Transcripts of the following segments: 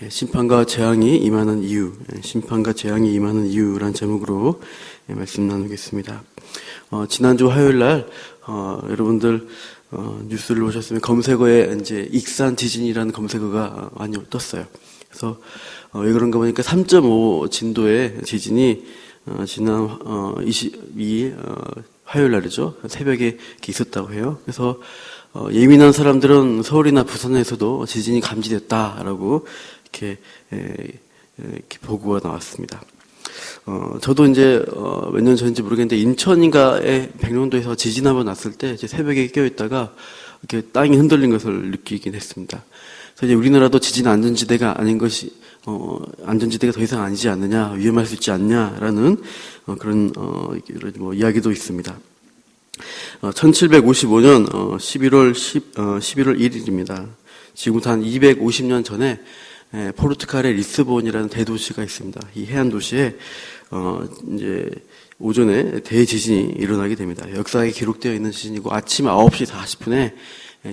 심판과 재앙이 임하는 이유, 심판과 재앙이 임하는 이유란 제목으로 말씀 나누겠습니다. 지난주 화요일 날 여러분들 뉴스를 보셨으면 검색어에 이제 익산 지진이라는 검색어가 많이 떴어요. 그래서 왜 그런가 보니까 3.5 진도의 지진이 지난 22일 화요일 날이죠. 새벽에 있었다고 해요. 그래서 예민한 사람들은 서울이나 부산에서도 지진이 감지됐다라고 이렇게 보고가 나왔습니다. 저도 이제 몇 년 전인지 모르겠는데 인천인가에 백령도에서 지진 한번 났을 때 이제 새벽에 깨어있다가 이렇게 땅이 흔들린 것을 느끼긴 했습니다. 그래서 이제 우리나라도 지진 안전지대가 아닌 것이 안전지대가 더 이상 아니지 않느냐, 위험할 수 있지 않냐라는 그런 이야기도 있습니다. 1755년 11월 1일입니다. 지금부터 한 250년 전에 포르투갈의 리스본이라는 대도시가 있습니다. 이 해안 도시에 이제 오전에 대지진이 일어나게 됩니다. 역사에 기록되어 있는 지진이고 아침 9시 40분에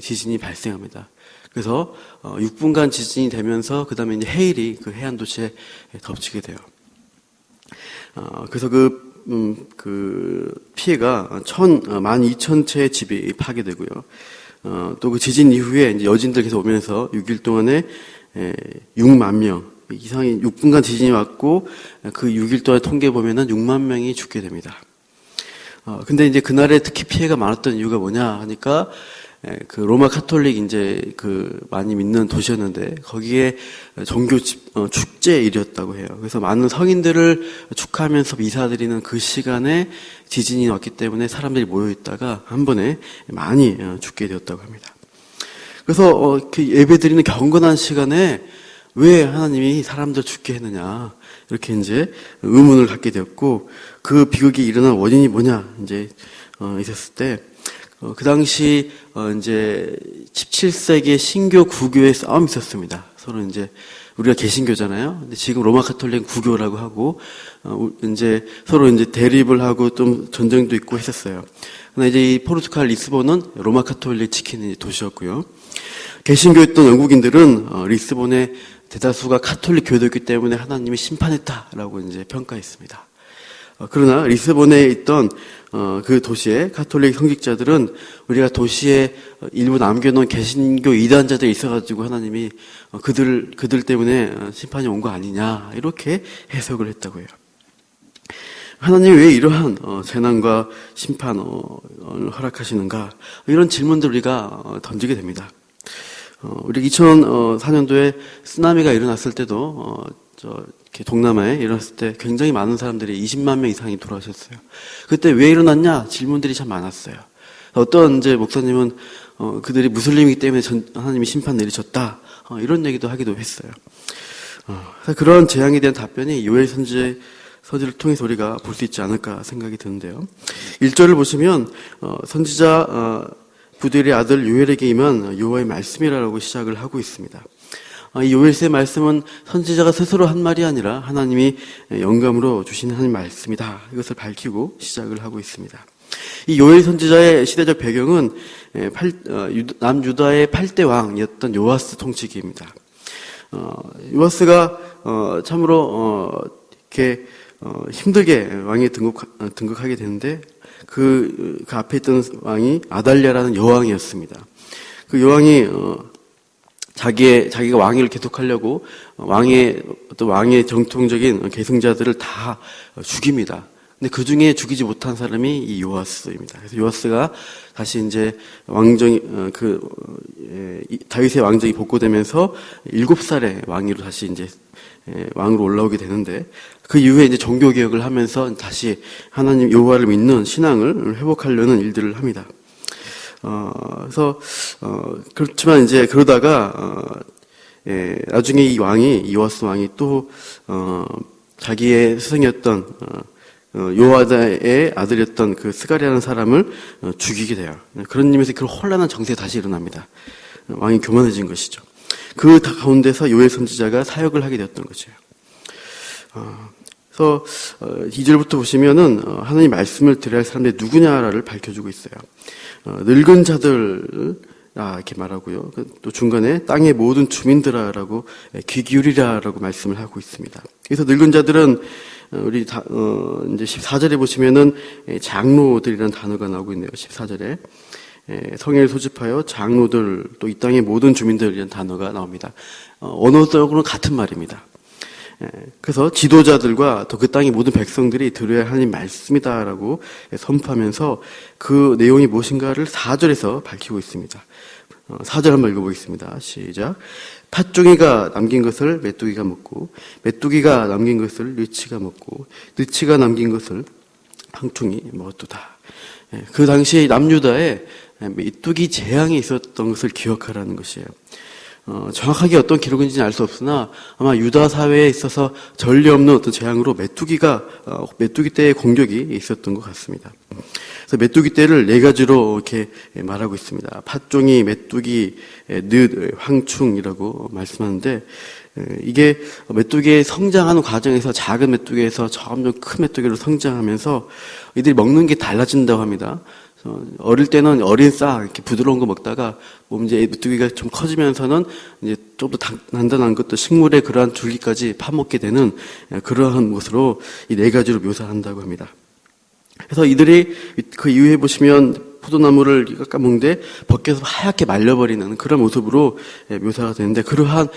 지진이 발생합니다. 그래서 6분간 지진이 되면서 그 다음에 이제 해일이 그 해안 도시에 덮치게 돼요. 그래서 그 피해가 12,000채의 집이 파괴되고요. 또 그 지진 이후에 이제 여진들 계속 오면서 6일 동안에 6만 명 이상이 6분간 지진이 왔고 그 6일 동안 통계 보면은 6만 명이 죽게 됩니다. 근데 이제 그날에 특히 피해가 많았던 이유가 뭐냐 하니까 그 로마 카톨릭 이제 그 많이 믿는 도시였는데 거기에 종교 축제일이었다고 해요. 그래서 많은 성인들을 축하하면서 미사드리는 그 시간에 지진이 왔기 때문에 사람들이 모여 있다가 한 번에 많이 죽게 되었다고 합니다. 그래서 그 예배드리는 경건한 시간에 왜 하나님이 사람들 죽게 했느냐 이렇게 이제 의문을 갖게 되었고 그 비극이 일어난 원인이 뭐냐 이제 있었을 때 그 당시 이제 17세기 신교 구교의 싸움이 있었습니다. 서로 이제 우리가 개신교잖아요. 근데 지금 로마 카톨릭 구교라고 하고 이제 서로 이제 대립을 하고 좀 전쟁도 있고 했었어요. 근데 이제 이 포르투갈 리스본은 로마 카톨릭 지키는 도시였고요. 개신교였던 영국인들은 리스본의 대다수가 카톨릭 교도였기 때문에 하나님이 심판했다라고 이제 평가했습니다. 그러나 리스본에 있던 그 도시의 카톨릭 성직자들은 우리가 도시에 일부 남겨놓은 개신교 이단자들이 있어가지고 하나님이 그들 때문에 심판이 온 거 아니냐 이렇게 해석을 했다고 해요. 하나님이 왜 이러한 재난과 심판을 허락하시는가 이런 질문들 우리가 던지게 됩니다. 우리 2004년도에 쓰나미가 일어났을 때도 이렇게 동남아에 일어났을 때 굉장히 많은 사람들이 20만 명 이상이 돌아가셨어요. 그때 왜 일어났냐 질문들이 참 많았어요. 어떤 이제 목사님은 그들이 무슬림이기 때문에 하나님이 심판 내리셨다 이런 얘기도 하기도 했어요. 그런 재앙에 대한 답변이 요엘 선지의 서지를 통해서 우리가 볼 수 있지 않을까 생각이 드는데요. 1절을 보시면 선지자 부들의 아들 요엘에게 임한 여호와의 말씀이라고 시작을 하고 있습니다. 이 요엘서의 말씀은 선지자가 스스로 한 말이 아니라 하나님이 영감으로 주신 하나님 말씀이다. 이것을 밝히고 시작을 하고 있습니다. 이 요엘 선지자의 시대적 배경은 남유다의 8대 왕이었던 요아스 통치기입니다. 요아스가 참으로 이렇게 힘들게 왕에 등극하게 되는데 그 앞에 있던 왕이 아달랴라는 여왕이었습니다. 그 여왕이 자기가 왕위를 계속하려고 왕의 정통적인 계승자들을 다 죽입니다. 근데 그 중에 죽이지 못한 사람이 이 요아스입니다. 그래서 요아스가 다시 이제 다윗의 왕정이 복고되면서 7살의 왕위로 다시 이제 왕으로 올라오게 되는데 그 이후에 이제 종교 개혁을 하면서 다시 하나님 여호와를 믿는 신앙을 회복하려는 일들을 합니다. 그래서 그렇지만 이제 그러다가 나중에 이 요아스 왕이 또 자기의 스승이었던 요아다의 아들이었던 그 스가랴라는 사람을 죽이게 돼요. 그런 의미에서 그런 혼란한 정세가 다시 일어납니다. 왕이 교만해진 것이죠. 그 가운데서 요엘 선지자가 사역을 하게 되었던 거죠. 그래서 2절부터 보시면은 하나님 말씀을 드려야 할 사람들이 누구냐를 밝혀주고 있어요. 늙은 자들 이렇게 말하고요. 또 중간에 땅의 모든 주민들아라고 귀 기울이라라고 말씀을 하고 있습니다. 그래서 늙은 자들은 우리 이제 14절에 보시면은 장로들이라는 단어가 나오고 있네요. 14절에 성회를 소집하여 장로들 또 이 땅의 모든 주민들이라는 단어가 나옵니다. 언어적으로는 같은 말입니다. 그래서 지도자들과 또 그 땅의 모든 백성들이 들어야 하는 말씀이다라고 선포하면서 그 내용이 무엇인가를 4절에서 밝히고 있습니다. 4절 한번 읽어보겠습니다. 시작. 팥종이가 남긴 것을 메뚜기가 먹고 메뚜기가 남긴 것을 느치가 먹고 느치가 남긴 것을 황충이 먹었도다. 그 당시 남유다에 메뚜기 재앙이 있었던 것을 기억하라는 것이에요. 정확하게 어떤 기록인지는 알 수 없으나 아마 유다 사회에 있어서 전례 없는 어떤 재앙으로 메뚜기 떼의 공격이 있었던 것 같습니다. 그래서 메뚜기 떼를 4가지로 이렇게 말하고 있습니다. 팥종이, 메뚜기, 늪, 황충이라고 말씀하는데 이게 메뚜기의 성장하는 과정에서 작은 메뚜기에서 점점 큰 메뚜기로 성장하면서 이들이 먹는 게 달라진다고 합니다. 어릴 때는 어린 싹 이렇게 부드러운 거 먹다가 이제 메뚜기가 좀 커지면서는 이제 좀 더 단단한 것도 식물의 그러한 줄기까지 파먹게 되는 그러한 것으로 이 4가지로 묘사한다고 합니다. 그래서 이들이 그 이후에 보시면 포도나무를 깎아먹는데 벗겨서 하얗게 말려버리는 그런 모습으로 묘사가 되는데 그러한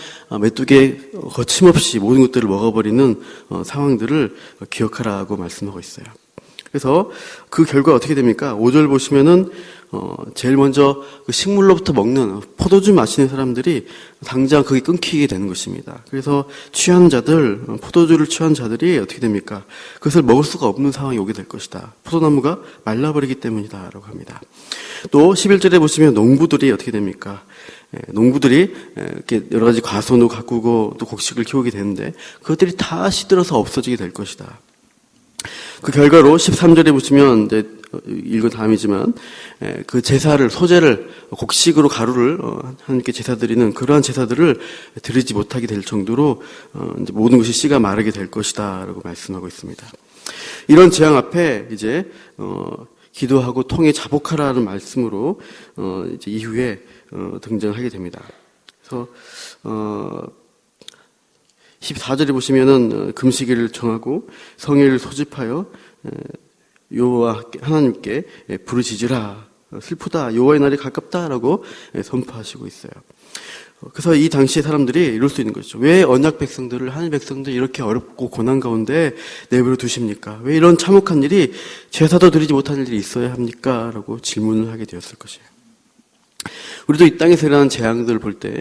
메뚜기의 거침없이 모든 것들을 먹어버리는 상황들을 기억하라고 말씀하고 있어요. 그래서 그 결과 어떻게 됩니까? 5절 보시면은 제일 먼저 그 식물로부터 먹는 포도주 마시는 사람들이 당장 그게 끊기게 되는 것입니다. 그래서 취한 자들, 포도주를 취한 자들이 어떻게 됩니까? 그것을 먹을 수가 없는 상황이 오게 될 것이다. 포도나무가 말라버리기 때문이다라고 합니다. 또 11절에 보시면 농부들이 어떻게 됩니까? 농부들이 이렇게 여러 가지 과수원도 가꾸고 또 곡식을 키우게 되는데 그것들이 다 시들어서 없어지게 될 것이다. 그 결과로 13절에 보시면 이제 읽은 다음이지만 그 제사를 소제를 곡식으로 가루를 하나님께 제사 드리는 그러한 제사들을 드리지 못하게 될 정도로 이제 모든 것이 씨가 마르게 될 것이다라고 말씀하고 있습니다. 이런 재앙 앞에 이제 기도하고 통에 자복하라는 말씀으로 이제 이후에 등장하게 됩니다. 그래서 14절에 보시면은 금식일을 정하고 성회를 소집하여 여호와 하나님께 부르짖으라 슬프다 여호와의 날이 가깝다라고 선포하시고 있어요. 그래서 이 당시의 사람들이 이럴 수 있는 거죠. 왜 언약 백성들을 하나님 백성들이 이렇게 어렵고 고난 가운데 내버려 두십니까? 왜 이런 참혹한 일이 제사도 드리지 못한 일이 있어야 합니까? 라고 질문을 하게 되었을 것이에요. 우리도 이 땅에서 일어나는 재앙들을 볼 때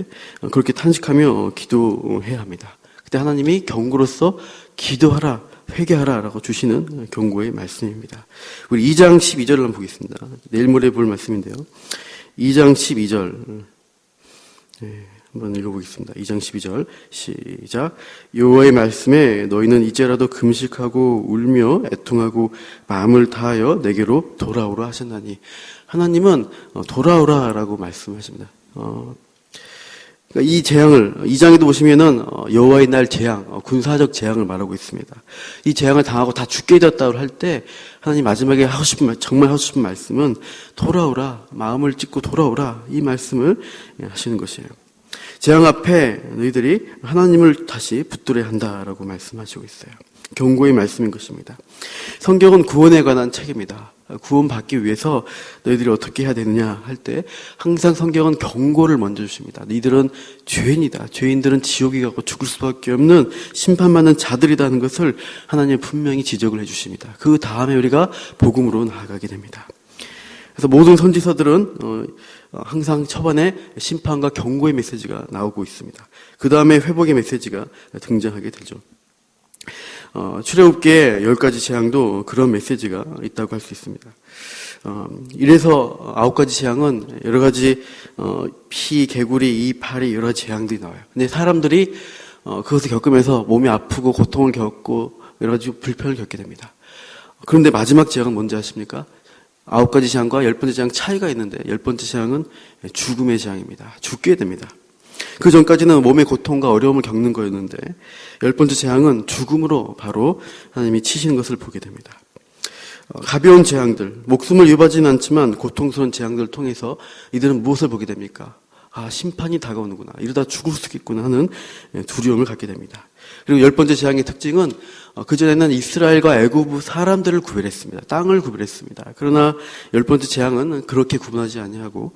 그렇게 탄식하며 기도해야 합니다. 그때 하나님이 경고로서 기도하라, 회개하라라고 주시는 경고의 말씀입니다. 우리 2장 12절을 한번 보겠습니다. 내일 모레 볼 말씀인데요. 2장 12절 한번 읽어보겠습니다. 2장 12절 시작. 여호와의 말씀에 너희는 이제라도 금식하고 울며 애통하고 마음을 다하여 내게로 돌아오라 하셨나니 하나님은 돌아오라라고 말씀하십니다. 이 재앙을 2장에도 보시면은 여호와의 날 재앙, 군사적 재앙을 말하고 있습니다. 이 재앙을 당하고 다 죽게 되었다고 할 때 하나님 마지막에 정말 하고 싶은 말씀은 돌아오라, 마음을 찢고 돌아오라 이 말씀을 하시는 것이에요. 재앙 앞에 너희들이 하나님을 다시 붙들어야 한다라고 말씀하시고 있어요. 경고의 말씀인 것입니다. 성경은 구원에 관한 책입니다. 구원받기 위해서 너희들이 어떻게 해야 되느냐 할 때 항상 성경은 경고를 먼저 주십니다. 너희들은 죄인이다. 죄인들은 지옥에 가고 죽을 수밖에 없는 심판받는 자들이라는 것을 하나님 분명히 지적을 해주십니다. 그 다음에 우리가 복음으로 나아가게 됩니다. 그래서 모든 선지서들은 항상 초반에 심판과 경고의 메시지가 나오고 있습니다. 그 다음에 회복의 메시지가 등장하게 되죠. 출애굽기의 10가지 재앙도 그런 메시지가 있다고 할 수 있습니다. 이래서 9가지 재앙은 여러 가지 피, 개구리, 이, 파리 여러 가지 재앙들이 나와요. 근데 사람들이 그것을 겪으면서 몸이 아프고 고통을 겪고 여러 가지 불편을 겪게 됩니다. 그런데 마지막 재앙은 뭔지 아십니까? 9가지 재앙과 10번째 재앙 차이가 있는데 10번째 재앙은 죽음의 재앙입니다. 죽게 됩니다. 그 전까지는 몸의 고통과 어려움을 겪는 거였는데 10번째 재앙은 죽음으로 바로 하나님이 치시는 것을 보게 됩니다. 가벼운 재앙들, 목숨을 위협하지는 않지만 고통스러운 재앙들을 통해서 이들은 무엇을 보게 됩니까? 아, 심판이 다가오는구나. 이러다 죽을 수도 있겠구나 하는 두려움을 갖게 됩니다. 그리고 10번째 재앙의 특징은 그전에는 이스라엘과 애굽 사람들을 구별했습니다. 땅을 구별했습니다. 그러나 10번째 재앙은 그렇게 구분하지 아니하고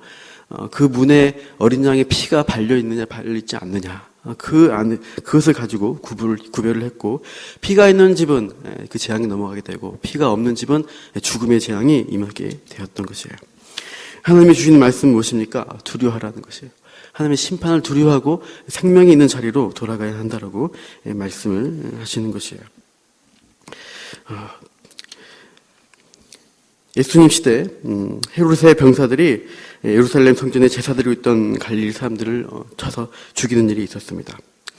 그 문에 어린 양의 피가 발려있느냐 발려있지 않느냐 그 안에 그것을 가지고 구별을 했고, 피가 있는 집은 그 재앙이 넘어가게 되고 피가 없는 집은 죽음의 재앙이 임하게 되었던 것이에요. 하나님이 주시는 말씀은 무엇입니까? 두려워하라는 것이에요. 하나님의 심판을 두려워하고 생명이 있는 자리로 돌아가야 한다라고 말씀을 하시는 것이에요. 예수님 시대 헤롯의 병사들이 예루살렘 성전에 제사 드리고 있던 갈릴리 사람들을 쳐서 죽이는 일이 있었습니다.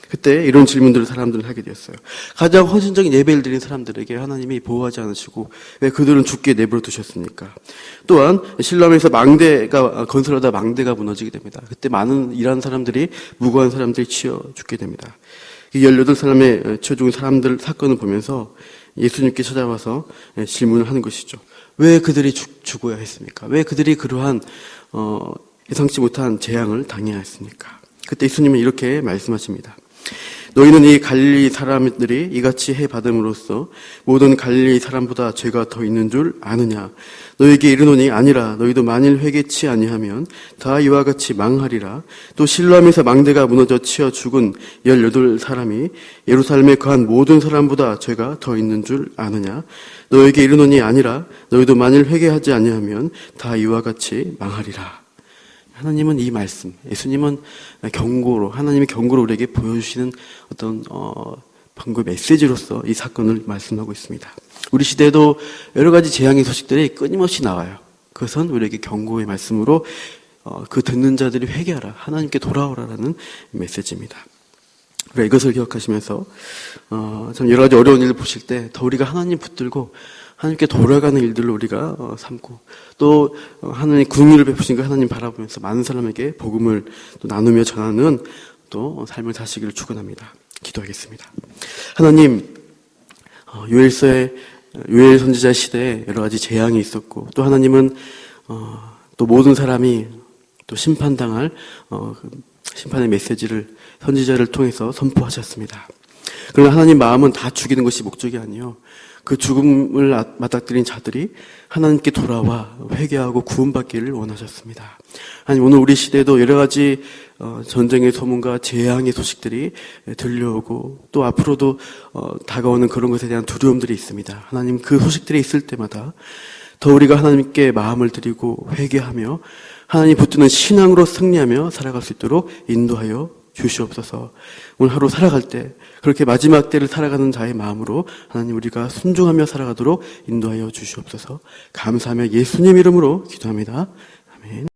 그때 이런 질문들을 사람들은 하게 되었어요. 가장 헌신적인 예배를 드린 사람들에게 하나님이 보호하지 않으시고 왜 그들은 죽게 내버려 두셨습니까? 또한 실로암에서 망대가 건설하다 망대가 무너지게 됩니다. 그때 많은 일하는 사람들이, 무고한 사람들이 치여 죽게 됩니다. 이 18사람의 치여 죽은 사람들 사건을 보면서 예수님께 찾아와서 질문을 하는 것이죠. 왜 그들이 죽어야 했습니까? 왜 그들이 그러한 예상치 못한 재앙을 당해야 했습니까? 그때 예수님은 이렇게 말씀하십니다. 너희는 이 갈릴리 사람들이 이같이 해 받음으로써 모든 갈릴리 사람보다 죄가 더 있는 줄 아느냐? 너희에게 이르노니 아니라 너희도 만일 회개치 아니하면 다 이와 같이 망하리라. 또 실로암에서 망대가 무너져 치어 죽은 18사람이 예루살렘에 거한 모든 사람보다 죄가 더 있는 줄 아느냐? 너희에게 이르노니 아니라 너희도 만일 회개하지 아니하면 다 이와 같이 망하리라. 하나님은 이 말씀, 예수님은 경고로, 하나님의 경고로 우리에게 보여주시는 어떤 방금 메시지로서 이 사건을 말씀하고 있습니다. 우리 시대에도 여러 가지 재앙의 소식들이 끊임없이 나와요. 그것은 우리에게 경고의 말씀으로 그 듣는 자들이 회개하라, 하나님께 돌아오라라는 메시지입니다. 우리가 이것을 기억하시면서 참 여러 가지 어려운 일을 보실 때 더 우리가 하나님 붙들고 하나님께 돌아가는 일들을 우리가 삼고, 또 하나님 긍휼을 베푸신 그 하나님 바라보면서 많은 사람에게 복음을 또 나누며 전하는 또 삶을 사시기를 축원합니다. 기도하겠습니다. 하나님, 요엘 선지자 시대에 여러 가지 재앙이 있었고, 또 하나님은 또 모든 사람이 또 심판당할 심판의 메시지를 선지자를 통해서 선포하셨습니다. 그러나 하나님 마음은 다 죽이는 것이 목적이 아니요, 그 죽음을 맞닥뜨린 자들이 하나님께 돌아와 회개하고 구원받기를 원하셨습니다. 하나님, 오늘 우리 시대에도 여러 가지 전쟁의 소문과 재앙의 소식들이 들려오고 또 앞으로도 다가오는 그런 것에 대한 두려움들이 있습니다. 하나님, 그 소식들이 있을 때마다 더 우리가 하나님께 마음을 드리고 회개하며 하나님 붙드는 신앙으로 승리하며 살아갈 수 있도록 인도하여 주시옵소서. 오늘 하루 살아갈 때 그렇게 마지막 때를 살아가는 자의 마음으로 하나님 우리가 순종하며 살아가도록 인도하여 주시옵소서. 감사하며 예수님 이름으로 기도합니다. 아멘.